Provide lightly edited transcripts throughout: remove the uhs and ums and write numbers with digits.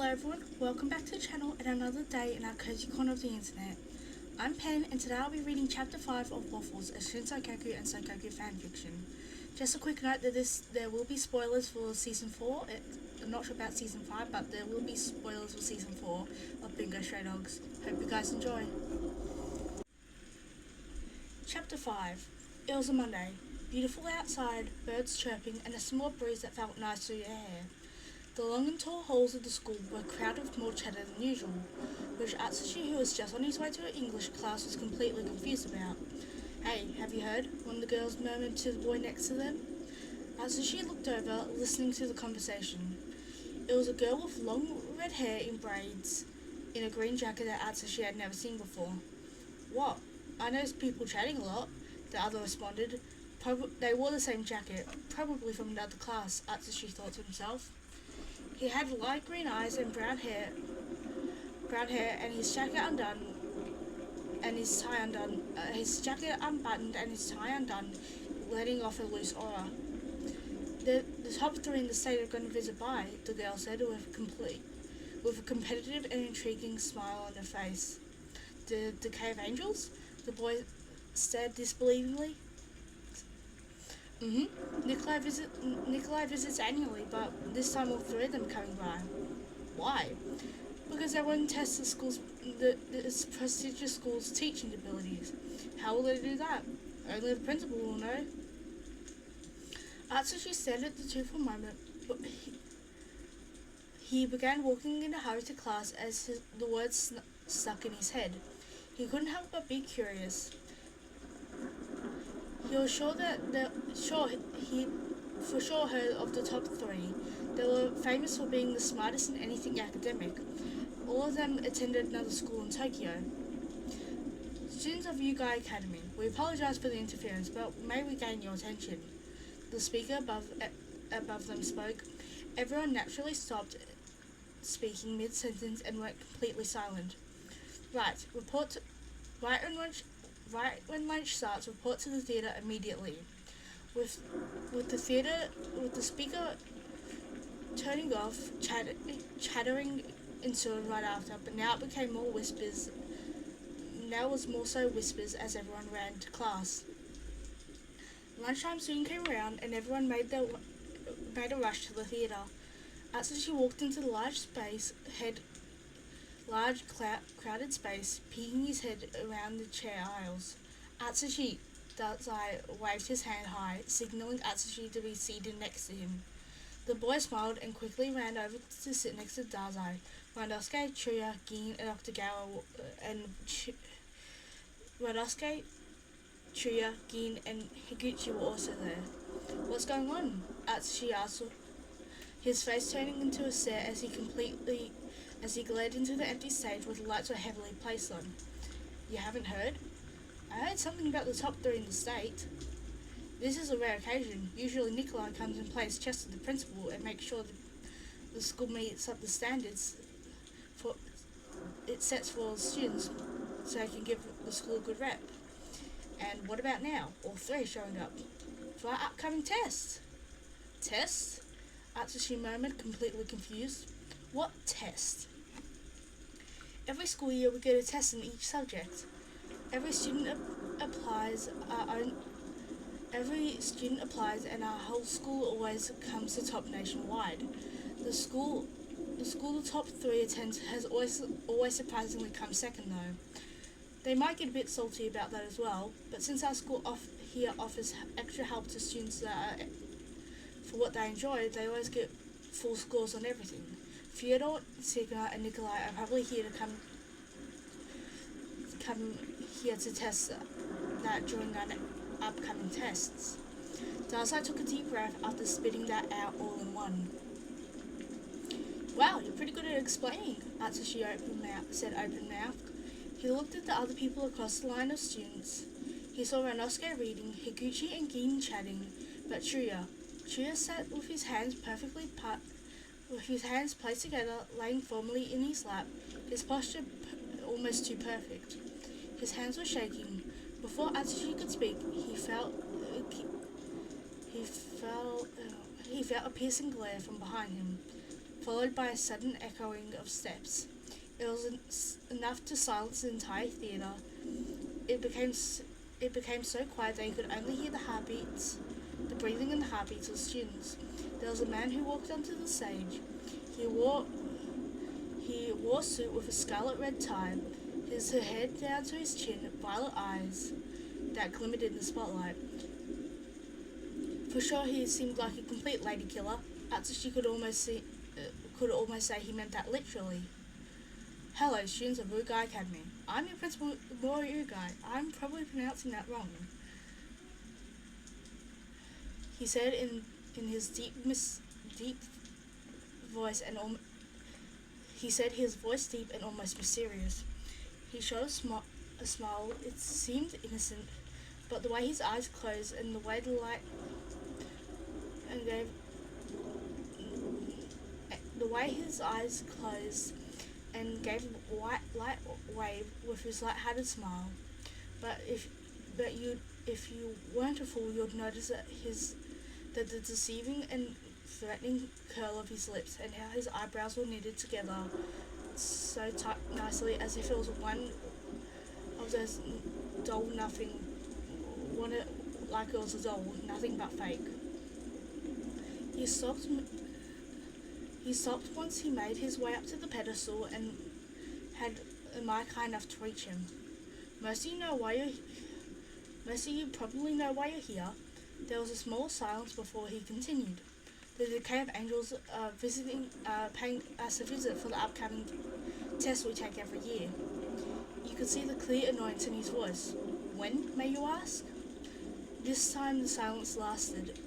everyone, welcome back to the channel and another day in our cozy corner of the internet. I'm Pen and today I'll be reading chapter 5 of Waffles, a Shin Soukoku and Soukoku fanfiction. Just a quick note that there will be spoilers for season 4. I'm not sure about season 5, but there will be spoilers for season 4 of Bungo Stray Dogs. Hope you guys enjoy. Chapter 5. It was a Monday. Beautiful outside, birds chirping and a small breeze that felt nice to your hair. The long and tall halls of the school were crowded with more chatter than usual, which Atsushi, who was just on his way to an English class, was completely confused about. "Hey, have you heard?" one of the girls murmured to the boy next to them. Atsushi looked over, listening to the conversation. It was a girl with long red hair in braids, in a green jacket that Atsushi had never seen before. "What? I noticed people chatting a lot," the other responded. They wore the same jacket, probably from another class, Atsushi thought to himself. He had light green eyes and brown hair, and his jacket undone, and his tie undone. His jacket unbuttoned and his tie undone, letting off a loose aura. The top three in the state are going to visit by," the girl said with a competitive and intriguing smile on her face. The Cave Angels?" the boy said disbelievingly. Nikolai visits annually, but this time all three of them are coming by." "Why?" "Because they want to test this prestigious school's teaching abilities." "How will they do that?" "Only the principal will know." Atsushi stared at the two for a moment, but he began walking in a hurry to class as the words stuck in his head. He couldn't help but be curious. He was sure he'd for sure heard of the top three. They were famous for being the smartest in anything academic. All of them attended another school in Tokyo. "Students of Yugai Academy, we apologize for the interference, but may we gain your attention?" The speaker above them spoke. Everyone naturally stopped speaking mid-sentence and went completely silent. "Right when lunch starts, report to the theatre immediately." With the speaker turning off, chattering ensued right after, but now it became more whispers. Now it was more so whispers as everyone ran to class. Lunchtime soon came around, and everyone made a rush to the theatre. Atsushi walked into the crowded space, peeking his head around the chair aisles. "Atsushi!" Dazai waved his hand high, signaling Atsushi to be seated next to him. The boy smiled and quickly ran over to sit next to Dazai. Ranosuke, Chuya, Gin, and Okutagawa and Higuchi were also there. "What's going on?" Atsushi asked, his face turning into a stare as he glared into the empty stage where the lights were heavily placed on. "You haven't heard?" "I heard something about the top three in the state." "This is a rare occasion. Usually Nikolai comes and plays chess with the principal and makes sure the school meets up the standards it sets for all the students, so he can give the school a good rep." "And what about now? All three showing up for our upcoming test." "Test?" Atsushi murmured, completely confused. "What test?" "Every school year we get a test in each subject. Every student applies, and our whole school always comes to top nationwide. The school the top three attends has always surprisingly come second though. They might get a bit salty about that as well, but since our school here offers extra help to students for what they enjoy, they always get full scores on everything. Fyodor, Signa, and Nikolai are probably here to come here to test that during our upcoming tests." Dazai took a deep breath after spitting that out all in one. "Wow, you're pretty good at explaining," Atsushi said open-mouthed. He looked at the other people across the line of students. He saw Ranosuke reading, Higuchi and Gin chatting, but Chuya sat with his hands placed together, laying formally in his lap, his posture almost too perfect. His hands were shaking. Before Atsushi could speak, he felt a piercing glare from behind him. followed by a sudden echoing of steps. It was enough to silence the entire theatre. It became so quiet they could only hear the breathing and the heartbeats of the students. There was a man who walked onto the stage. He wore a suit with a scarlet red tie, his head down to his chin, violet eyes that glimmered in the spotlight. For sure, he seemed like a complete lady killer. Atsushi could almost say he meant that literally. Hello, students of Rugai Academy. I'm your principal, Mori Rugai. I'm probably pronouncing that wrong. He said in his deep voice his voice deep and almost mysterious. He showed a smile. It seemed innocent, but the way his eyes closed and the way the light gave a light wave with his light-hearted smile. But if you weren't a fool, you'd notice that the deceiving and threatening curl of his lips and how his eyebrows were knitted together so nicely as if it was one of those doll nothing, like it was a doll, nothing but fake. He stopped once he made his way up to the pedestal and had Micah enough to reach him. Most of you probably know why you're here. There was a small silence before he continued. The Decay of Angels paying us a visit for the upcoming test we take every year. You could see the clear annoyance in his voice. When, may you ask? This time the silence lasted.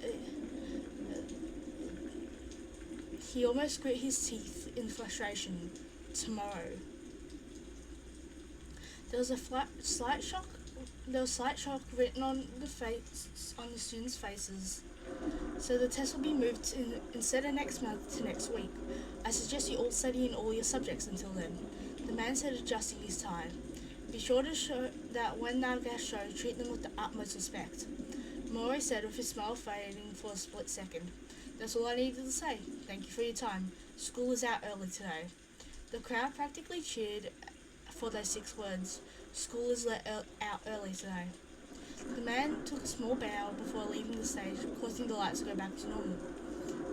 He almost grit his teeth in frustration. Tomorrow. There was slight shock written on the students' faces. So the test will be moved instead of next month to next week. I suggest you all study in all your subjects until then. The man said, adjusting his tie. Be sure to show that when our guests show, treat them with the utmost respect. Mori said with his smile fading for a split second. That's all I needed to say. Thank you for your time. School is out early today. The crowd practically cheered for those 6 words. School is let out early today. The man took a small bow before leaving the stage, causing the lights to go back to normal.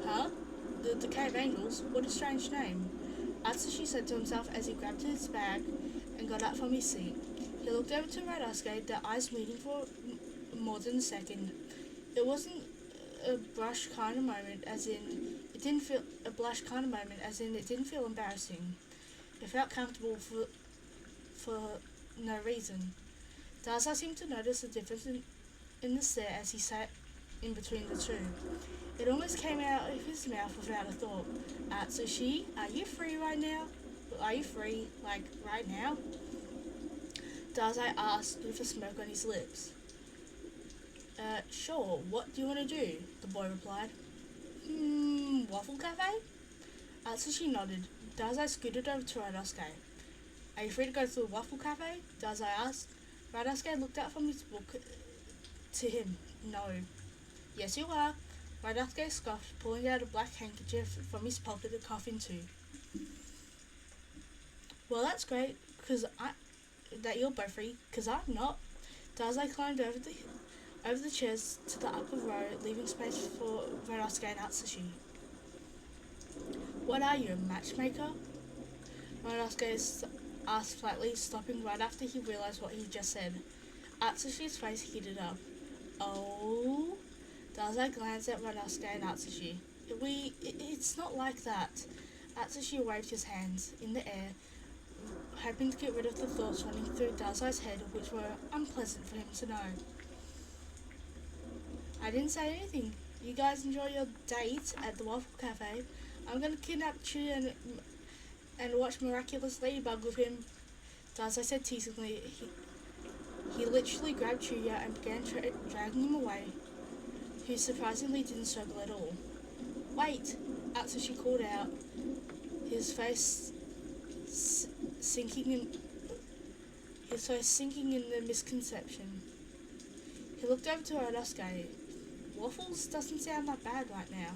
Huh? The Decay of Angels? What a strange name. Atsushi said to himself as he grabbed his bag and got up from his seat. He looked over to Radasuke, their eyes meeting for more than a second. It wasn't a blush kind of moment, as in it didn't feel embarrassing. It felt comfortable for no reason. Dazai seemed to notice the difference in the stare as he sat in between the two. It almost came out of his mouth without a thought. Atsushi, are you free right now? Are you free, like, right now? Dazai asked with a smirk on his lips. Sure, what do you want to do? The boy replied. Waffle cafe? Atsushi nodded. Dazai scooted over to Radasuke. Are you free to go to the waffle cafe? Dazai asked. Radasuke looked out from his book to him. No. Yes, you are. Radasuke scoffed, pulling out a black handkerchief from his pocket to cough into. Well, that's great, that you're both free, because I'm not. Dazai climbed over the chairs to the upper row, leaving space for Radasuke and Atsushi. What are you, a matchmaker? Radasuke asked flatly, stopping right after he realized what he just said. Atsushi's face heated up. Oh? Dazai glanced at Radasuke and Atsushi. It's not like that. Atsushi waved his hands in the air, hoping to get rid of the thoughts running through Dazai's head, which were unpleasant for him to know. I didn't say anything. You guys enjoy your date at the Waffle Cafe. I'm going to kidnap Chuya and watch Miraculous Ladybug with him. Dazai said teasingly. He literally grabbed Chuya and began dragging him away, who surprisingly didn't struggle at all. Wait! Atsushi called out, his face sinking in the misconception. He looked over to Radasuke. Waffles doesn't sound that bad right now,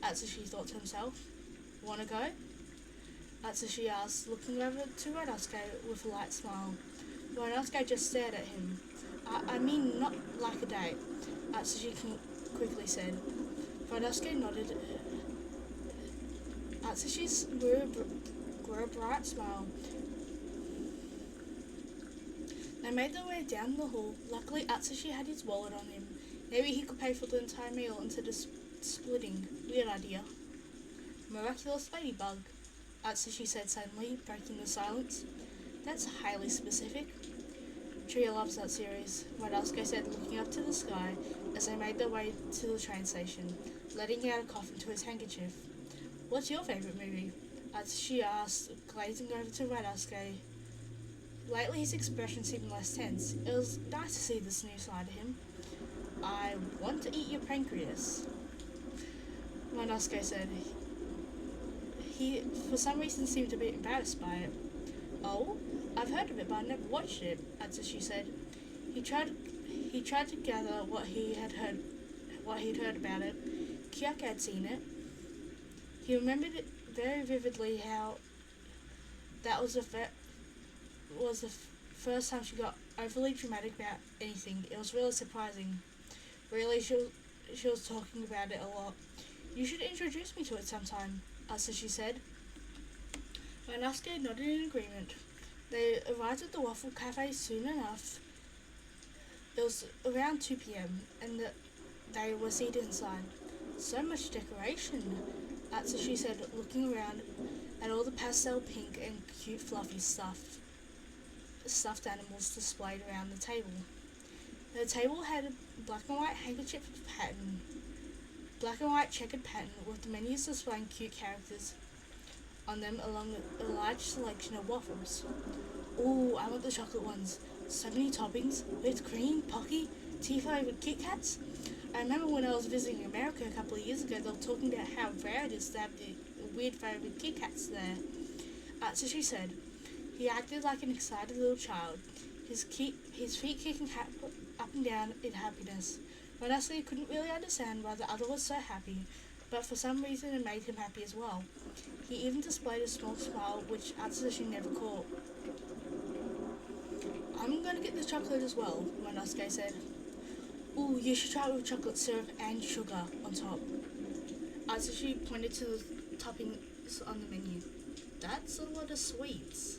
Atsushi thought to himself. Wanna go? Atsushi asked, looking over to Ryunosuke with a light smile. Ryunosuke just stared at him. I mean, not like a date, Atsushi quickly said. Ryunosuke nodded. Atsushi's grew a bright smile. They made their way down the hall. Luckily, Atsushi had his wallet on him. Maybe he could pay for the entire meal instead of splitting. Weird idea. Miraculous ladybug, Atsushi said suddenly, breaking the silence. That's highly specific. Trio loves that series, Ryunosuke said, looking up to the sky as they made their way to the train station, letting out a cough into his handkerchief. What's your favourite movie? Atsushi asked, glazing over to Ryunosuke. Lately his expression seemed less tense. It was nice to see this new side of him. I want to eat your pancreas, Ryunosuke said. He, for some reason, seemed a bit embarrassed by it. Oh, I've heard of it, but I never watched it, Atsushi said. He tried to gather what he'd heard about it. Kyoka had seen it. He remembered it very vividly how that was the first time she got overly dramatic about anything. It was really surprising. Really, she was talking about it a lot. You should introduce me to it sometime, Atsushi said. Ryunosuke nodded in agreement. They arrived at the Waffle Cafe soon enough. It was around 2 p.m. and they were seated inside. So much decoration, Atsushi said, looking around at all the pastel pink and cute fluffy stuffed animals displayed around the table. The table had a black and white checkered pattern with the menus displaying cute characters on them along with a large selection of waffles. Ooh, I want the chocolate ones. So many toppings, whipped cream, Pocky, tea-flavoured Kit Kats. I remember when I was visiting America a couple of years ago, they were talking about how rare it is to have the weird flavoured Kit Kats there. Atsushi said. He acted like an excited little child, his feet kicking up and down in happiness. Ryunosuke couldn't really understand why the other was so happy, but for some reason it made him happy as well. He even displayed a small smile, which Atsushi never caught. I'm going to get the chocolate as well, Ryunosuke said. Ooh, you should try it with chocolate syrup and sugar on top. Atsushi pointed to the toppings on the menu. That's a lot of sweets.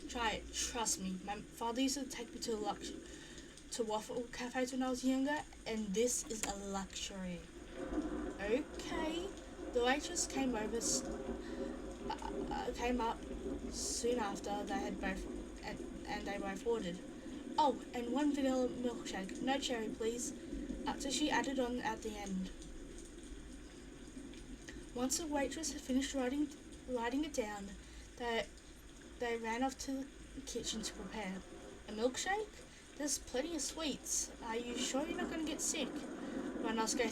Try it, trust me. My father used to take me to waffle cafes when I was younger, and this is a luxury. Okay. The waitress came up soon after they both ordered. Oh, and one vanilla milkshake. No cherry, please. Atsushi added on at the end. Once the waitress had finished writing it down, they ran off to the kitchen to prepare. A milkshake? There's plenty of sweets. Are you sure you're not going to get sick? Ryunosuke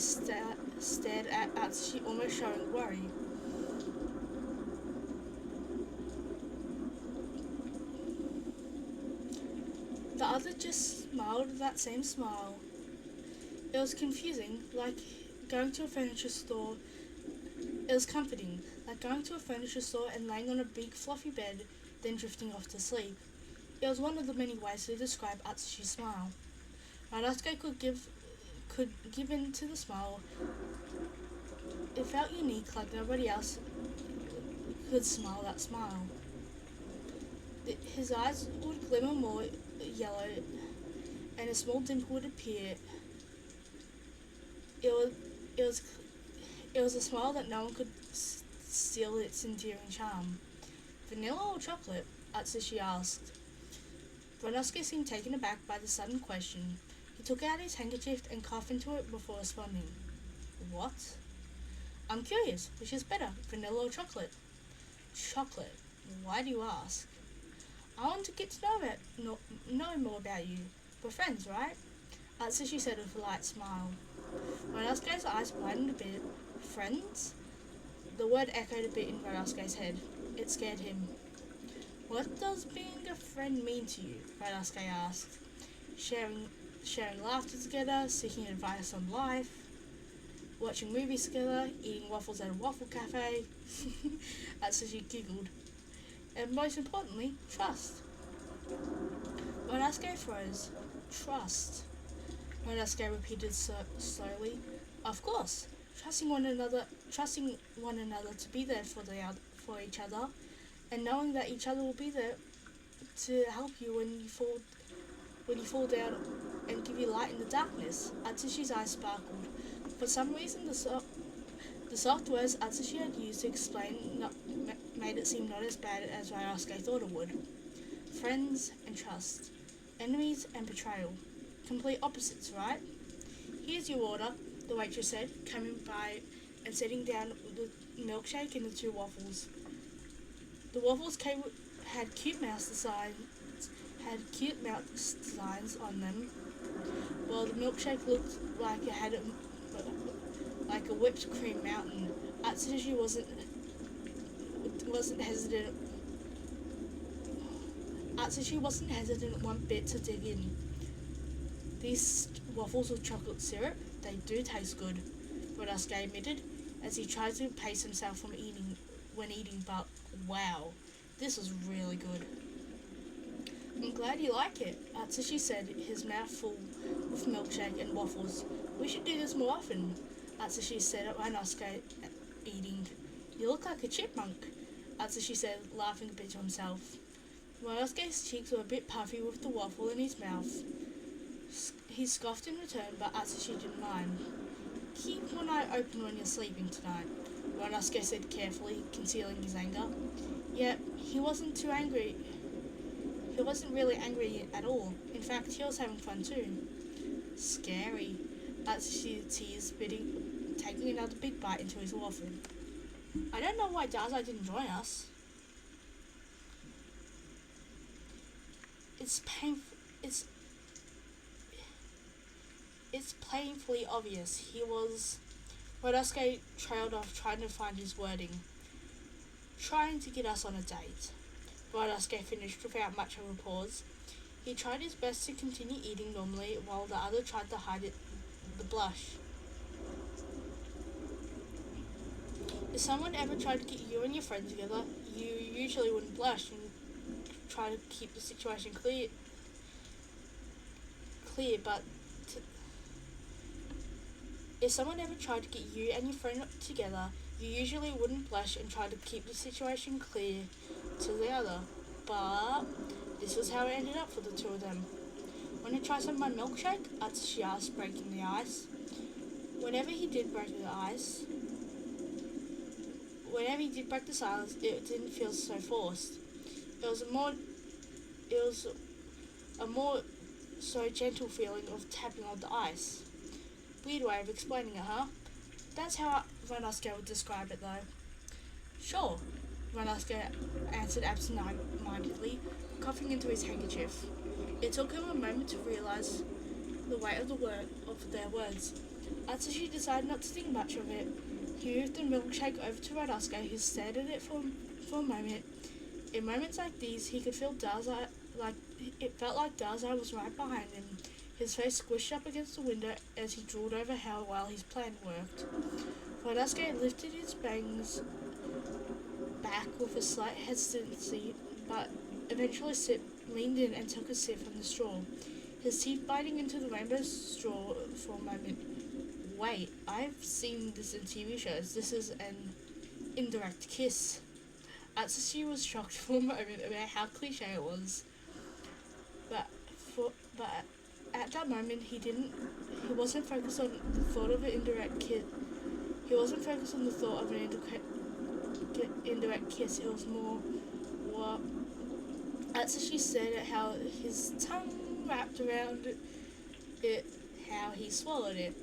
stared at Atsushi, almost showing worry. The other just smiled that same smile. It was confusing, like going to a furniture store. It was comforting, like going to a furniture store and laying on a big fluffy bed, then drifting off to sleep. It was one of the many ways to describe Atsushi's smile. Ryunosuke could give in to the smile. It felt unique, like nobody else could smile that smile. His eyes would glimmer more yellow, and a small dimple would appear. It was a smile that no one could steal its endearing charm. Vanilla or chocolate? Atsushi asked. Ryunosuke seemed taken aback by the sudden question. He took out his handkerchief and coughed into it before responding. What? I'm curious, which is better, vanilla or chocolate? Chocolate. Why do you ask? I want to get to know more about you. We're friends, right? Atsushi said with a light smile. Ryunosuke's eyes widened a bit. Friends? The word echoed a bit in Ryunosuke's head. It scared him. What does being a friend mean to you? Ryunosuke asked. Sharing laughter together, seeking advice on life. watching movies together, eating waffles at a waffle cafe. Atsushi giggled. And most importantly, trust. Ryunosuke froze. Trust. Ryunosuke repeated slowly. Of course, trusting one another to be there for each other, and knowing that each other will be there to help you when you fall down and give you light in the darkness. Atsushi's eyes sparkled. For some reason, the soft words Atsushi had used to explain made it seem not as bad as Ryunosuke thought it would. Friends and trust. Enemies and betrayal. Complete opposites, right? Here's your order, the waitress said, coming by and setting down the milkshake and the 2 waffles. The waffles had cute mouth designs on them, while the milkshake looked like it had like a whipped cream mountain. Atsushi wasn't hesitant. Atsushi wasn't hesitant one bit to dig in. These waffles with chocolate syrup, they do taste good, Ryunosuke admitted, as he tried to pace himself when eating, but wow, this was really good. I'm glad you like it, Atsushi said, his mouth full with milkshake and waffles. We should do this more often, Atsushi said at Ryunosuke eating. You look like a chipmunk, Atsushi said, laughing a bit to himself. Ryunosuke's cheeks were a bit puffy with the waffle in his mouth. He scoffed in return, but Atsushi didn't mind. Keep one eye open when you're sleeping tonight, Ryunosuke said carefully, concealing his anger. Yet, he wasn't too angry. He wasn't really angry at all. In fact, he was having fun too. Scary, Atsushi teased, taking another big bite into his waffle. I don't know why Daza didn't join us. It's painfully obvious. Ryunosuke trailed off, trying to find his wording. Trying to get us on a date, Ryunosuke finished without much of a pause. He tried his best to continue eating normally, while the other tried to hide the blush. If someone ever tried to get you and your friend together, you usually wouldn't blush and try to keep the situation clear, but if someone ever tried to get you and your friend together, you usually wouldn't blush and try to keep the situation clear to the other. But this was how it ended up for the two of them. Want to try some of my milkshake? Atsushi asked, breaking the ice. Whenever he did break the silence, it didn't feel so forced. It was a more so gentle feeling of tapping on the ice. Weird way of explaining it, huh? That's how Ryunosuke would describe it, though. Sure, Ryunosuke answered absent-mindedly, coughing into his handkerchief. It took him a moment to realize the weight of their words. Atsushi decided not to think much of it. He moved the milkshake over to Ryunosuke, who stared at it for a moment. In moments like these, he could feel it felt like Darzai was right behind him. His face squished up against the window as he drooled over how well his plan worked. Ryunosuke lifted his bangs back with a slight hesitancy, but eventually leaned in and took a sip from the straw, his teeth biting into the rainbow straw for a moment. Wait, I've seen this in TV shows. This is an indirect kiss. Atsushi was shocked for a moment about how cliche it was. But at that moment, he wasn't focused on the thought of an indirect kiss. He wasn't focused on the thought of an indirect kiss. It was more what Atsushi said at how his tongue wrapped around it, how he swallowed it.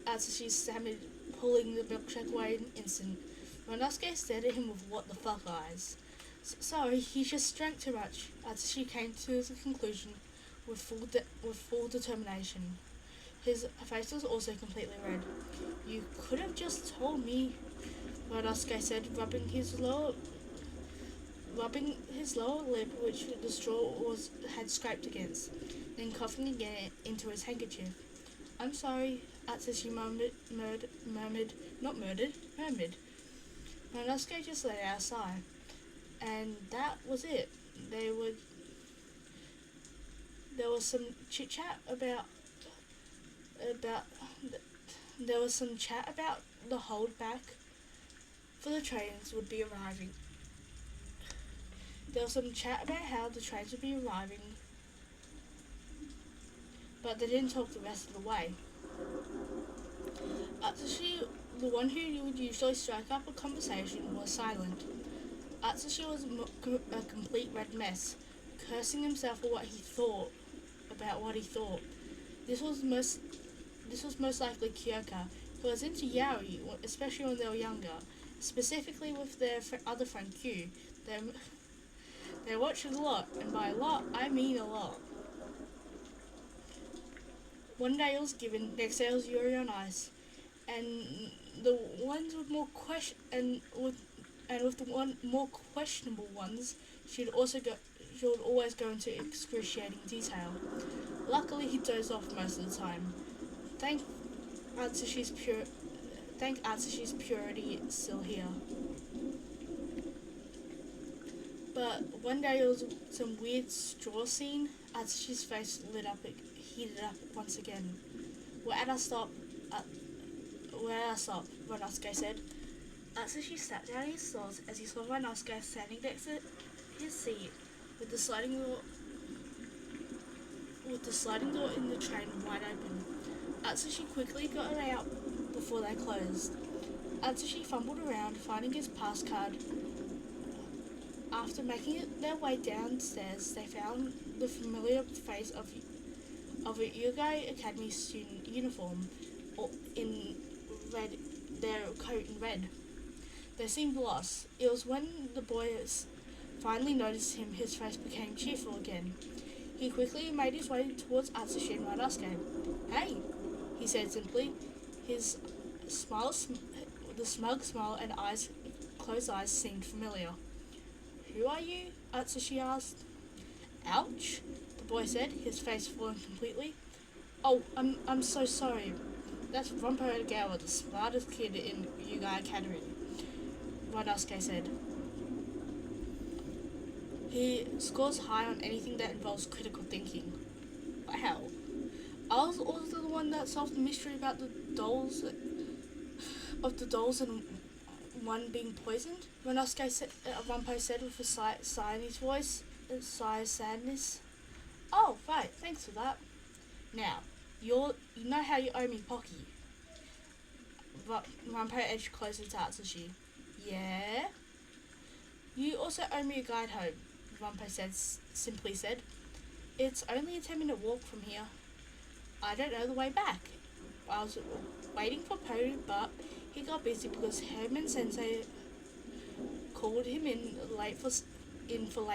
Atsushi stammered, pulling the milkshake away in an instant. Ryunosuke stared at him with what the fuck eyes. Sorry, he just drank too much. Atsushi came to the conclusion with full determination. His face was also completely red. You could have just told me, Ryunosuke said, rubbing his lower lip, which the straw had scraped against, then coughing again into his handkerchief. I'm sorry, Atsushi murmured. Monosuke just let out a sigh. And that was it. There was some chit chat about there was some chat about the holdback for the trains would be arriving. There was some chat about how the trains would be arriving, but they didn't talk the rest of the way. Atsushi, the one who would usually strike up a conversation, was silent. Atsushi was a complete red mess, cursing himself for what he thought about what he thought. This was most likely Kyoka, who was into yaoi, especially when they were younger, specifically with their other friend Q. They watched it a lot, and by a lot, I mean a lot. One day it was Given, next day it was Yuri on Ice, and the ones with more with the more questionable ones, she would always go into excruciating detail. Luckily, he dozed off most of the time. Thank Atsushi's purity is still here. But one day it was some weird straw scene. Atsushi's face heated up once again. Where did I stop? Ranosuke said. Atsushi sat down in his thoughts as he saw Ranosuke standing next to his seat with the sliding door in the train wide open. Atsushi quickly got it out before they closed. Atsushi fumbled around, finding his pass card. After making their way downstairs, they found the familiar face of a Yugai Academy student uniform, in red, their coat in red. They seemed lost. It was when the boys finally noticed him, his face became cheerful again. He quickly made his way towards Atsushi and Ranosuke. "Hey," he said simply. His the smug smile and closed eyes seemed familiar. "Who are you?" Atsushi asked. "Ouch," the boy said, his face falling completely. "Oh, I'm so sorry. That's Rumpo Egawa, the smartest kid in Yugai Academy," Ranosuke said. "He scores high on anything that involves critical thinking." "Wow. I was also the one that solved the mystery about the dolls and one being poisoned," Ranosuke said, Rumpo said with a sigh in his voice, a sigh of sadness. "Oh, right, thanks for that. Now, you know how you owe me Pocky." Rumpo edged closer to Atsushi. "Yeah?" "You also owe me a guide home," Rumpo simply said. "It's only a 10-minute walk from here. I don't know the way back." I was waiting for Po, but he got busy because Herman Sensei called him in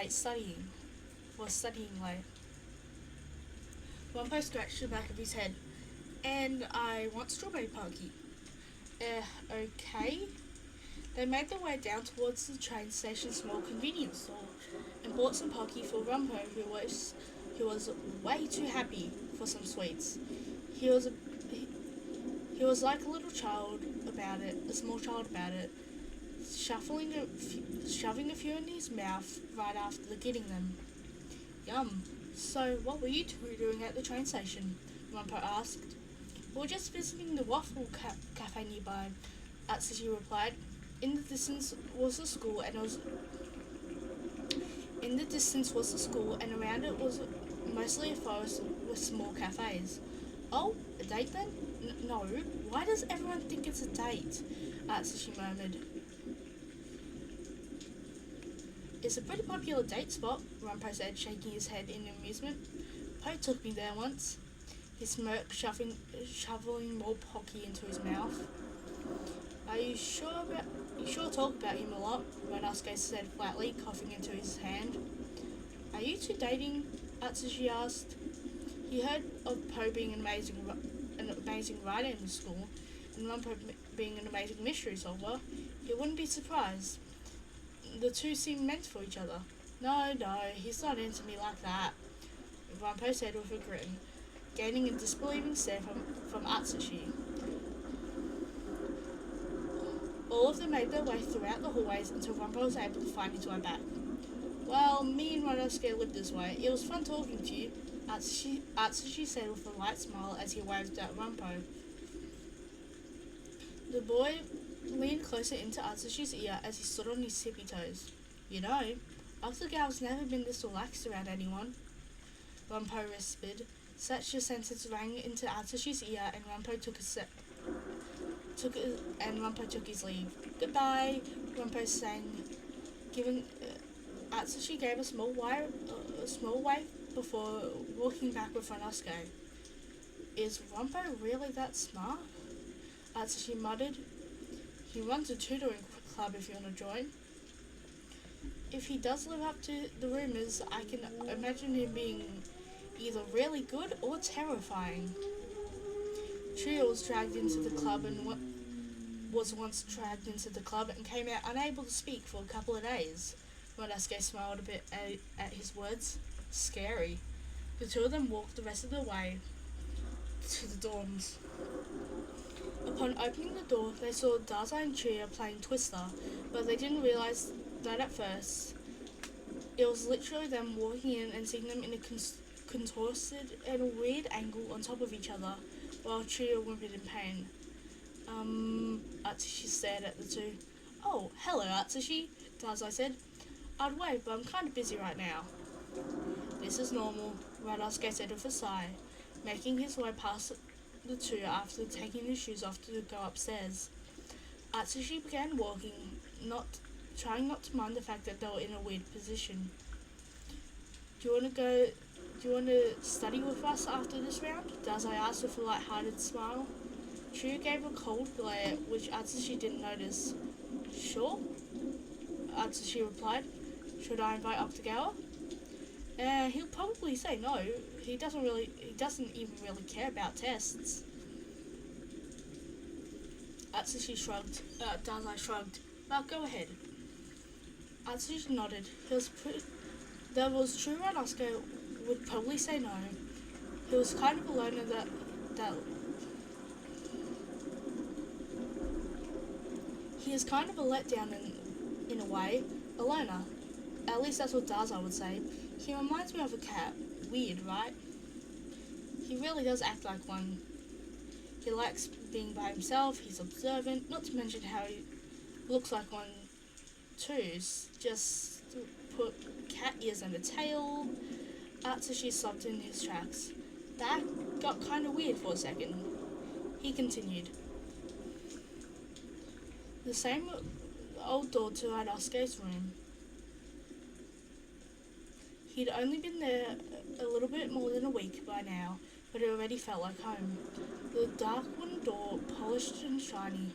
studying late. Rumpo scratched the back of his head. "And I want strawberry Pocky." Okay." They made their way down towards the train station's small convenience store and bought some Pocky for Rumpo, who was way too happy for some sweets. He was like a little child about it, a small child about it, shoving a few in his mouth right after getting them. "Yum. So, what were you two doing at the train station?" Rumpo asked. "We were just visiting the Waffle cafe nearby," Atsushi replied. In the distance was the school, and around it was mostly a forest with small cafes. "Oh, a date then?" No. Why does everyone think it's a date?" Atsushi murmured. "It's a pretty popular date spot," Rumpo said, shaking his head in amusement. "Po took me there once." He smirked, shoveling more Pocky into his mouth. "Are you sure talk about him a lot?" Ranosuke said flatly, coughing into his hand. "Are you two dating?" Atsushi asked. He heard of Po being an amazing writer in the school, and Rumpo being an amazing mystery solver. He wouldn't be surprised. The two seemed meant for each other. No, he's not into me like that," Rumpo said with a grin, gaining a disbelieving stare from Atsushi. All of them made their way throughout the hallways until Rumpo was able to find his way back. Well, me and Ryunosuke lived this way. It was fun talking to you, Atsushi said with a light smile as he waved at Rumpo. The boy leaned closer into Atsushi's ear as he stood on his tippy toes. You know, Octogal's never been this relaxed around anyone, Rumpo whispered. Such a sentence rang into Atsushi's ear and Rumpo took his leave. Goodbye, Rumpo sang, giving Atsushi gave a small wave before walking back with Ryunosuke. Is Rumpo really that smart? Atsushi muttered. He runs a tutoring club if you want to join. If he does live up to the rumours, I can imagine him being either really good or terrifying. Trio was dragged into the club and once dragged into the club and came out unable to speak for a couple of days. Ryunosuke smiled a bit at his words. Scary. The two of them walked the rest of the way to the dorms. Upon opening the door, they saw Dazai and Trio playing Twister, but they didn't realise that at first. It was literally them walking in and seeing them in a contorted and a weird angle on top of each other, while Trio whimpered in pain. Atsushi stared at the two. Oh, hello, Atsushi, Dazai said. I'd wave, but I'm kind of busy right now. This is normal, Ryunosuke said with a sigh, making his way past the two after taking his shoes off to go upstairs. Atsushi began walking, trying not to mind the fact that they were in a weird position. Do you want to study with us after this round? Dazai asked with a light-hearted smile. Trio gave a cold glare, which Atsushi didn't notice. Sure, Atsushi replied. Should I invite Octogawa? He'll probably say no. He doesn't even really care about tests. Atsushi shrugged. Dazai shrugged. Well, go ahead. Atsushi nodded. There was true Ryunosuke would probably say no. He was kind of a loner he is kind of a letdown in a way. A loner. At least that's what Dazai would say. He reminds me of a cat. Weird, right? He really does act like one. He likes being by himself, he's observant, not to mention how he looks like one too. Just put cat ears and a tail. Atsushi stopped in his tracks. That got kind of weird for a second. He continued. The same old door to Ryunosuke's room. He'd only been there a little bit more than a week by now, but it already felt like home. The dark wooden door, polished and shiny.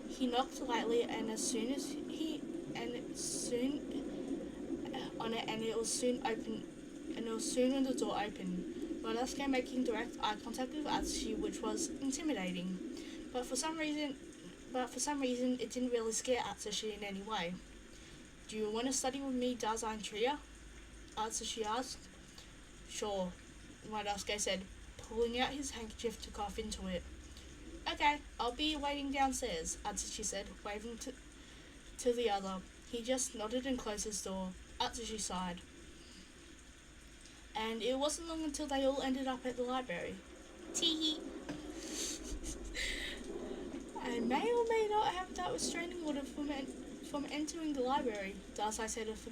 He knocked lightly, and it was soon when the door opened. Ryunosuke making direct eye contact with Atsushi, which was intimidating. But for some reason, it didn't really scare Atsushi in any way. Do you want to study with me, Dazai and Trio? Atsushi asked. Sure, Ryunosuke said, pulling out his handkerchief to cough into it. Okay, I'll be waiting downstairs, Atsushi said, waving to the other. He just nodded and closed his door. Atsushi sighed. And it wasn't long until they all ended up at the library. Teehee. I may or may not have that restraining order from entering the library, Dazai said with a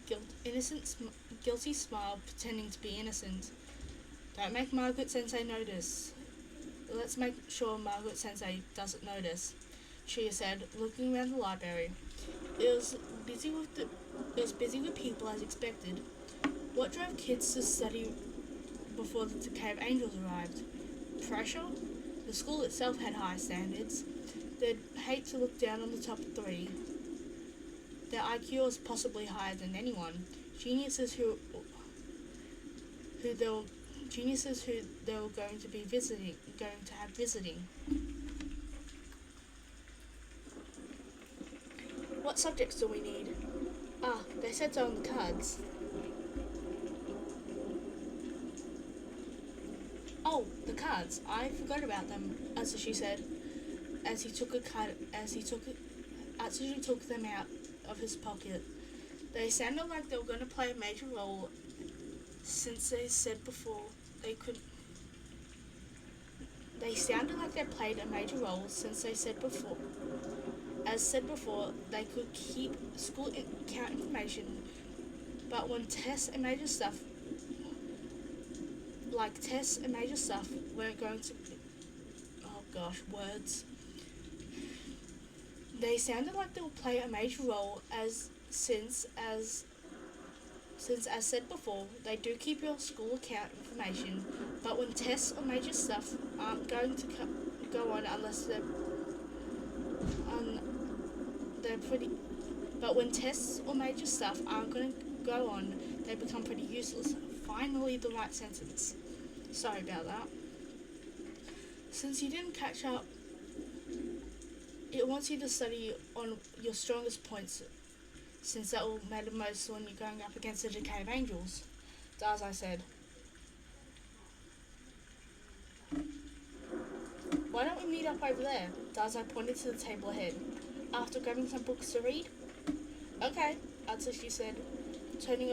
guilty smile, pretending to be innocent. Don't make Margaret-sensei notice. Let's make sure Margaret-sensei doesn't notice, Chia said, looking around the library. It was busy with people as expected. What drove kids to study before the Decay of Angels arrived? Pressure? The school itself had high standards. They'd hate to look down on the top three. Their IQ was possibly higher than anyone. Geniuses who they were going to have visiting. What subjects do we need? Ah, they said so on the cards. Oh, the cards. I forgot about them, Atsushi said. as he took Atsushi took them out of his pocket. They sounded like they were going to play a major role since they said before they could. They sounded like they played a major role since they said before. As said before, they could keep school account information, but when tests and major stuff weren't going to. Oh gosh, words. They sounded like they would play a major role since as said before, they do keep your school account information, but when tests or major stuff aren't going to go on unless they're pretty. But when tests or major stuff aren't going to go on, they become pretty useless. Finally, the right sentence. Sorry about that. Since you didn't catch up, it wants you to study on your strongest points, since that will matter most when you're going up against the Decay of Angels, as I said. Why don't we meet up over there? Dazai pointed to the table ahead, after grabbing some books to read. Okay, Atsushi said, turning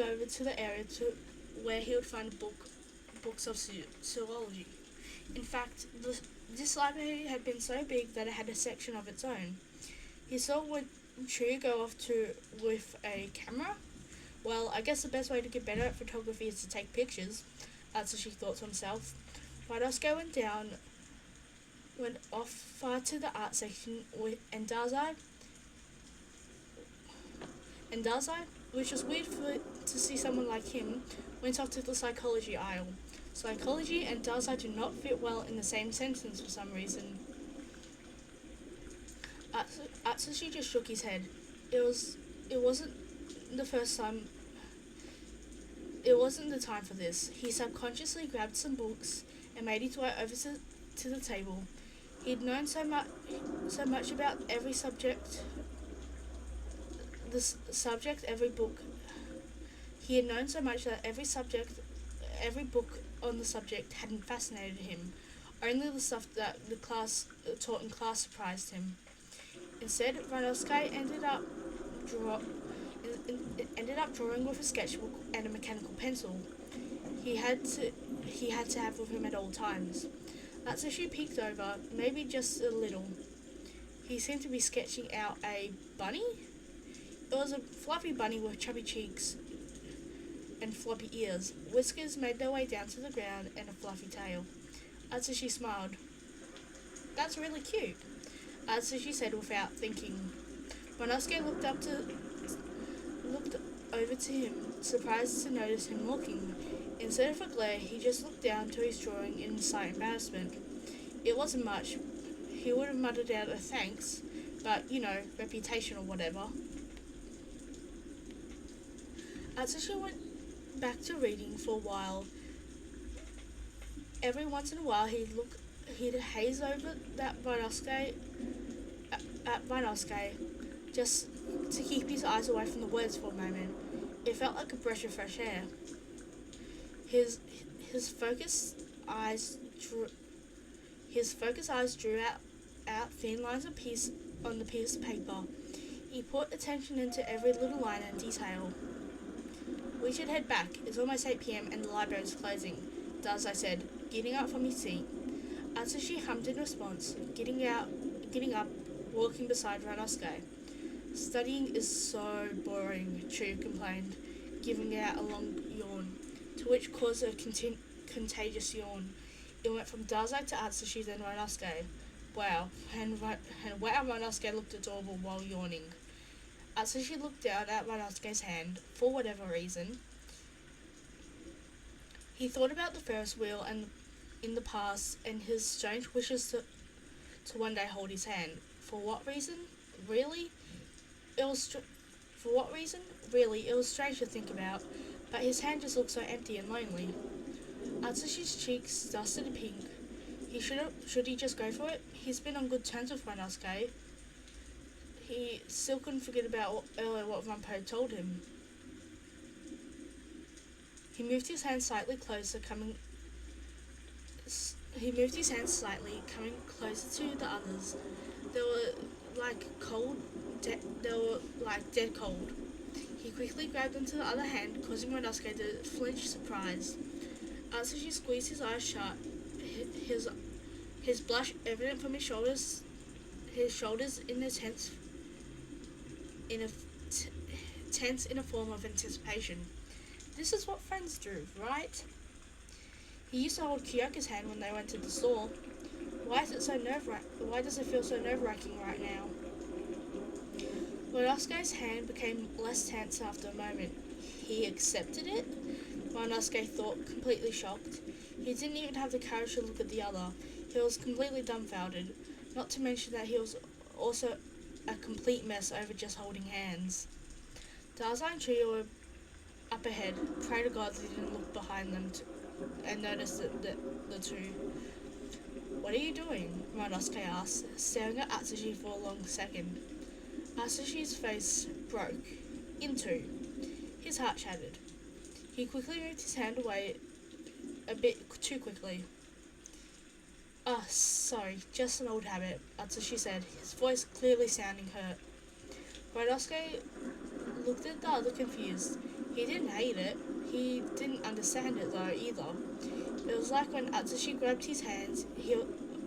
over to the area where he would find books of zoology. In fact, this library had been so big that it had a section of its own. He saw Chu go off with a camera. Well, I guess the best way to get better at photography is to take pictures, Atsushi thought to himself. Ryosuke went off far to the art section and Dazai, which was weird to see someone like him, went off to the psychology aisle. Psychology and Dazai do not fit well in the same sentence for some reason. Atsushi just shook his head. It wasn't the time for this. He subconsciously grabbed some books and made his way over to the table. He'd known so much about every subject. Every book. He had known so much that every book on the subject hadn't fascinated him. Only the stuff that the class taught in class surprised him. Instead, Ryosuke ended up drawing with a sketchbook and a mechanical pencil. He had to have with him at all times. Atsushi peeked over, maybe just a little. He seemed to be sketching out a bunny. It was a fluffy bunny with chubby cheeks and floppy ears. Whiskers made their way down to the ground and a fluffy tail. Atsushi smiled. That's really cute, Atsushi said without thinking. Ryosuke looked over to him, surprised to notice him looking. Instead of a glare, he just looked down to his drawing in slight embarrassment. It wasn't much. He would have muttered out a thanks, but, reputation or whatever. Atsushi went back to reading for a while. Every once in a while, he'd haze over at Ryosuke, just to keep his eyes away from the words for a moment. It felt like a breath of fresh air. His focused eyes drew out thin lines on the piece of paper. He put attention into every little line and detail. We should head back. It's almost 8 p.m. and the library is closing, Dazai said, getting up from his seat. Atsushi hummed in response, getting up, walking beside Ryosuke. Studying is so boring, Chu complained, giving out a long yawn, to which caused a contagious yawn. It went from Dazai to Atsushi, then Ryosuke. Wow, and Ryosuke looked adorable while yawning. Atsushi looked down at Ryosuke's hand, for whatever reason. He thought about the Ferris wheel and in the past and his strange wishes to one day hold his hand. For what reason? Really? It was strange to think about, but his hand just looked so empty and lonely. Atsushi's cheeks dusted pink. Should he just go for it? He's been on good terms with Ryosuke. He still couldn't forget about what Ranpo told him. He moved his hand slightly closer, coming closer to the others. They were dead cold. He quickly grabbed onto the other hand, causing Ryunosuke to flinch surprised. Atsushi squeezed his eyes shut, his blush evident from his shoulders in a tense in a form of anticipation. This is what friends do, right? He used to hold Kyoko's hand when they went to the store. Why does it feel so nerve-wracking right now? Ryunosuke's hand became less tense after a moment. He accepted it? Ryunosuke thought, completely shocked. He didn't even have the courage to look at the other. He was completely dumbfounded, not to mention that he was also a complete mess over just holding hands. Daza and Chuya were up ahead. Pray to God they didn't look behind them and notice the two. What are you doing? Ryunosuke asked, staring at Atsushi for a long second. Atsushi's face broke in two. His heart shattered. He quickly moved his hand away a bit too quickly. Sorry, just an old habit, Atsushi said, his voice clearly sounding hurt. Ryunosuke looked at the other confused. He didn't hate it. He didn't understand it though either. It was like when Atsushi grabbed his hands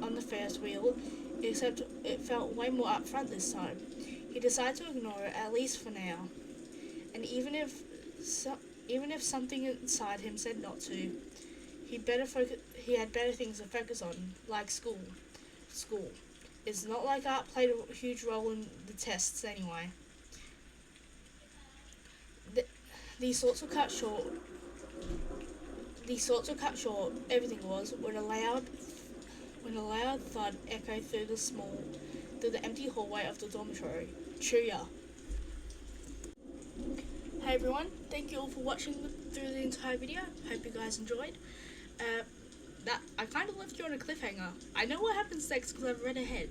on the Ferris wheel, except it felt way more upfront this time. He decided to ignore it, at least for now. And even if something inside him said not to, he had better things to focus on, like school. It's not like art played a huge role in the tests anyway. These thoughts were cut short. Everything was when a loud thud echoed through the empty hallway of the dormitory. Chuya. Hey everyone, thank you all for watching through the entire video. Hope you guys enjoyed. I kind of left you on a cliffhanger. I know what happens next because I've read ahead,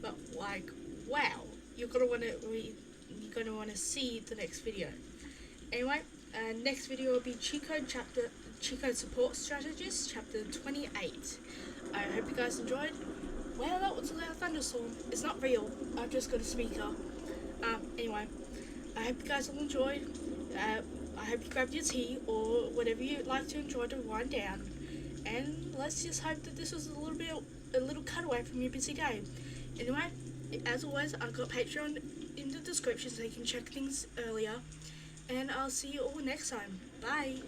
but like, wow, you're gonna want to see the next video. Anyway, next video will be cheat code support strategist, chapter 28. I hope you guys enjoyed. Well, that was a loud thunderstorm. It's not real. I've just got a speaker. Anyway, I hope you guys all enjoyed. I hope you grabbed your tea or whatever you like to enjoy to wind down. And let's just hope that this was a little cutaway from your busy day. Anyway, as always, I've got Patreon in the description so you can check things earlier. And I'll see you all next time. Bye.